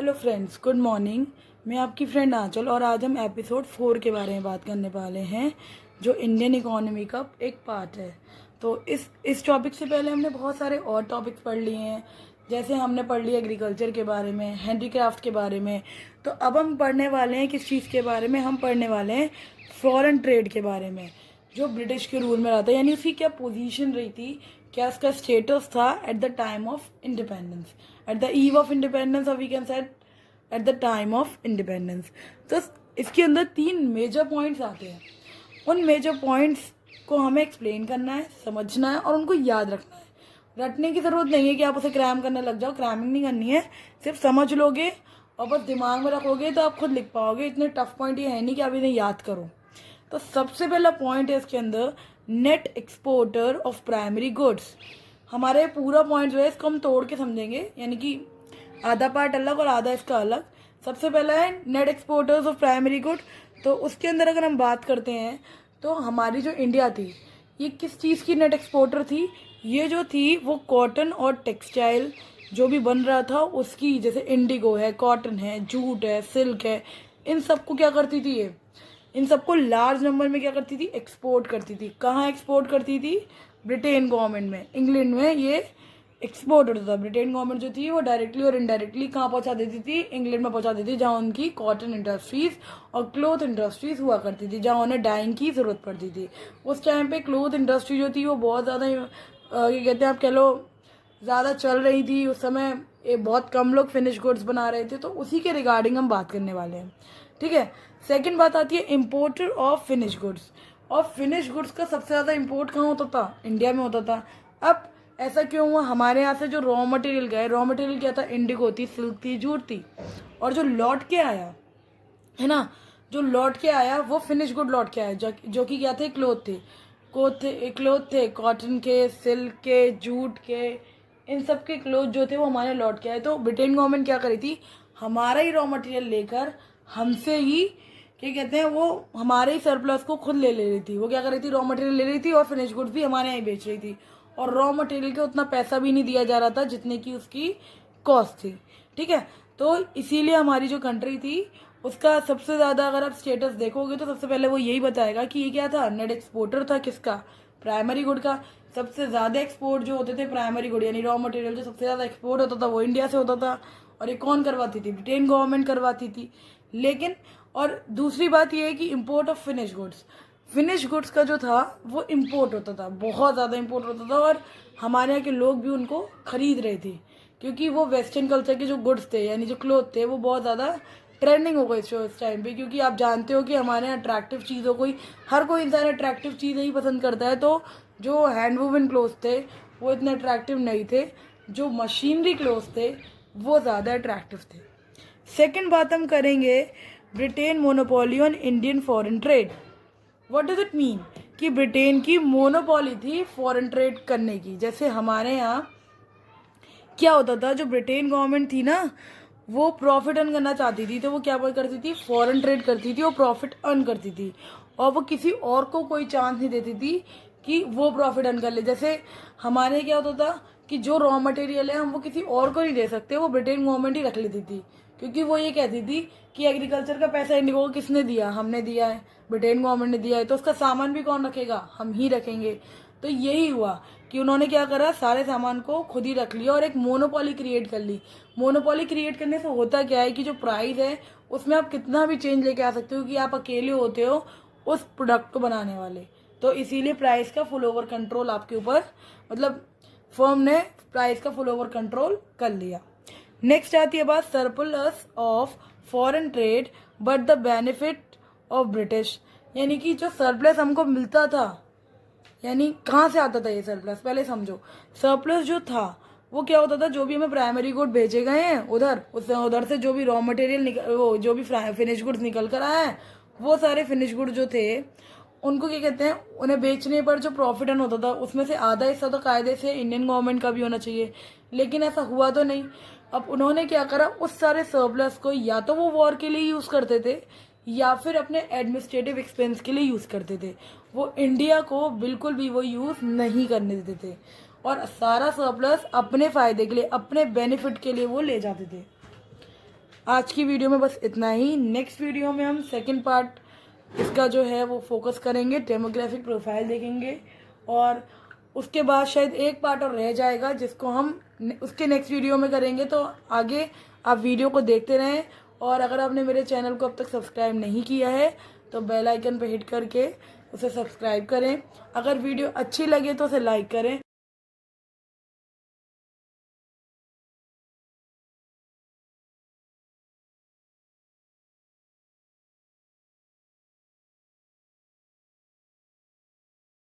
Hello friends, good morning. मैं आपकी friend आंचल और आज हम एपिसोड 4 के बारे में बात करने वाले हैं, जो इंडियन इकोनॉमी का एक पार्ट है। तो इस टॉपिक से पहले हमने बहुत सारे और टॉपिक्स पढ़ लिए हैं, जैसे हमने पढ़ लिया एग्रीकल्चर के बारे में, हैंडीक्राफ्ट के बारे में। तो अब हम पढ़ने वाले हैं किस चीज़ के बारे में? हम पढ़ने वाले हैं फॉरेन ट्रेड के बारे में, जो ब्रिटिश के रूल में रहा था, यानी उसकी क्या पोजीशन रही थी, क्या उसका स्टेटस था at the time of independence, at the eve of independence, और we can say at the time of independence. तो इसके अंदर 3 मेजर पॉइंट्स आते हैं। उन मेजर पॉइंट्स को हमें एक्सप्लेन करना है, समझना है और उनको याद रखना है। रटने की ज़रूरत नहीं है कि आप उसे क्रैम करने लग जाओ, क्रैमिंग नहीं करनी है। सिर्फ समझ लोगे और बस दिमाग में रखोगे तो आप खुद लिख पाओगे। इतने टफ पॉइंट ये है नहीं कि आप इन्हें याद करो। तो सबसे पहला पॉइंट है इसके अंदर, net exporter of primary goods. हमारे पूरा पॉइंट जो है इसको हम तोड़ के समझेंगे, यानी कि आधा पार्ट अलग और आधा इसका अलग। सबसे पहला है net exporters of primary good. तो उसके अंदर अगर हम बात करते हैं तो हमारी जो इंडिया थी, ये किस चीज़ की नेट एक्सपोर्टर थी? ये जो थी वो कॉटन और टेक्सटाइल जो भी बन रहा था उसकी, जैसे इंडिगो है, कॉटन है, जूट है, सिल्क है, इन सबको क्या करती थी? ये इन सबको लार्ज नंबर में क्या करती थी? एक्सपोर्ट करती थी। कहाँ एक्सपोर्ट करती थी? ब्रिटेन गवर्नमेंट में, इंग्लैंड में ये एक्सपोर्ट होता था। ब्रिटेन गवर्नमेंट जो थी वो डायरेक्टली और इनडायरेक्टली कहाँ पहुँचा देती थी? इंग्लैंड में पहुँचा देती थी, जहाँ उनकी कॉटन इंडस्ट्रीज और क्लोथ इंडस्ट्रीज हुआ करती थी, जहाँ उन्हें डाइंग की ज़रूरत पड़ती थी। उस टाइम पे क्लोथ इंडस्ट्री जो थी वो बहुत ज़्यादा, ये कहते हैं, आप कह लो, ज़्यादा चल रही थी उस समय। बहुत कम लोग फिनिश गुड्स बना रहे थे, तो उसी के रिगार्डिंग हम बात करने वाले हैं। ठीक है। सेकेंड बात आती है इम्पोर्टर ऑफ फिनिश गुड्स। और फिनिश गुड्स का सबसे ज़्यादा इम्पोर्ट कहाँ होता था? इंडिया में होता था। अब ऐसा क्यों हुआ? हमारे यहाँ से जो रॉ मटेरियल गए, रॉ मटेरियल क्या था? इंडिगो थी, सिल्क थी, जूट थी। और जो लौट के आया है ना, जो लौट के आया वो फिनिश गुड लौट के आया, जो कि क्या थे? क्लोथ थे। क्लोथ थे कॉटन के, सिल्क के, जूट के, इन सब के क्लोथ जो थे वो हमारे लौट के आए। तो ब्रिटेन गवर्नमेंट क्या करी थी? हमारा ही रॉ मटेरियल लेकर हमसे ही, क्या कहते हैं, वो हमारे ही सरप्लस को खुद ले रही थी। वो क्या कर रही थी? रॉ मटेरियल ले रही थी और फिनिश गुड्स भी हमारे यहाँ ही बेच रही थी। और रॉ मटेरियल के उतना पैसा भी नहीं दिया जा रहा था जितने की उसकी कॉस्ट थी। ठीक है। तो इसीलिए हमारी जो कंट्री थी उसका सबसे ज़्यादा, अगर आप स्टेटस देखोगे तो सबसे पहले वो यही बताएगा कि ये क्या था? नेट एक्सपोर्टर था। किसका? प्राइमरी गुड का। सबसे ज़्यादा एक्सपोर्ट जो होते थे प्राइमरी गुड, यानी रॉ मटेरियल जो सबसे ज़्यादा एक्सपोर्ट होता था वो इंडिया से होता था। और ये कौन करवाती थी? ब्रिटेन गवर्नमेंट करवाती थी। लेकिन और दूसरी बात ये है कि import of finish goods, finish goods का जो था वो इम्पोर्ट होता था, बहुत ज़्यादा इम्पोर्ट होता था। और हमारे यहाँ के लोग भी उनको खरीद रहे थे, क्योंकि वो वेस्टर्न कल्चर के जो गुड्स थे, यानी जो क्लोथ थे, वो बहुत ज़्यादा ट्रेंडिंग हो गई इस टाइम पे। क्योंकि आप जानते हो कि हमारे यहाँ अट्रैक्टिव चीज़ों को ही, हर कोई इंसान अट्रैक्टिव चीज़ें ही पसंद करता है। तो जो हैंड वूवन क्लोथ्स थे वो इतने अट्रैक्टिव नहीं थे, जो मशीनरी क्लोथ्स थे वो ज़्यादा अट्रैक्टिव थे। सेकेंड बात हम करेंगे, Britain monopoly on Indian foreign trade. What does it mean? कि ब्रिटेन की मोनोपोली थी फॉरेन ट्रेड करने की। जैसे हमारे यहाँ क्या होता था, जो ब्रिटेन गवर्नमेंट थी ना, वो प्रॉफिट अर्न करना चाहती थी, तो वो क्या करती थी? फॉरेन ट्रेड करती थी और प्रॉफिट अर्न करती थी। और वो किसी और को कोई चांस नहीं देती थी कि वो प्रॉफिट अर्न कर ले। जैसे हमारे क्या होता था कि जो रॉ मटेरियल है हम वो किसी और को नहीं दे सकते, वो ब्रिटेन गवर्नमेंट ही रख लेती थी। क्योंकि वो ये कहती थी कि एग्रीकल्चर का पैसा इंडिगो को किसने दिया? हमने दिया है, ब्रिटेन गवर्नमेंट ने दिया है, तो उसका सामान भी कौन रखेगा? हम ही रखेंगे। तो यही हुआ कि उन्होंने क्या करा, सारे सामान को खुद ही रख लिया और एक मोनोपोली क्रिएट कर ली। मोनोपोली क्रिएट करने से होता क्या है कि जो प्राइस है उसमें आप कितना भी चेंज लेके आ सकते हो, कि आप अकेले होते हो उस प्रोडक्ट को बनाने वाले। तो इसीलिए प्राइस का फुल ओवर कंट्रोल आपके ऊपर, मतलब फर्म ने प्राइस का फुल ओवर कंट्रोल कर लिया। नेक्स्ट आती है बात surplus of foreign trade but the benefit of British. यानी कि जो सरप्लस हमको मिलता था, यानी कहाँ से आता था ये सरप्लस? पहले समझो, सरप्लस जो था वो क्या होता था? जो भी हमें प्राइमरी गुड भेजे गए हैं उधर से जो भी रॉ मटेरियल वो जो भी फिनिश गुड्स निकल कर आए हैं, वो सारे फिनिश गुड जो थे उनको क्या कहते हैं, उन्हें बेचने पर जो प्रॉफिट अर्न होता था उसमें से आधा हिस्सा तो कायदे से इंडियन गवर्नमेंट का भी होना चाहिए। लेकिन ऐसा हुआ तो नहीं। अब उन्होंने क्या करा, उस सारे सरप्लस को या तो वो वॉर के लिए यूज़ करते थे या फिर अपने एडमिनिस्ट्रेटिव एक्सपेंस के लिए यूज़ करते थे। वो इंडिया को बिल्कुल भी वो यूज़ नहीं करने देते थे और सारा सरप्लस अपने फ़ायदे के लिए, अपने बेनिफिट के लिए वो ले जाते थे। आज की वीडियो में बस इतना ही। नेक्स्ट वीडियो में हम सेकंड पार्ट इसका जो है वो फोकस करेंगे, डेमोग्राफिक प्रोफाइल देखेंगे, और उसके बाद शायद एक पार्ट और रह जाएगा जिसको हम उसके नेक्स्ट वीडियो में करेंगे। तो आगे आप वीडियो को देखते रहें, और अगर आपने मेरे चैनल को अब तक सब्सक्राइब नहीं किया है तो बेल आइकन पर हिट करके उसे सब्सक्राइब करें। अगर वीडियो अच्छी लगे तो उसे लाइक करें,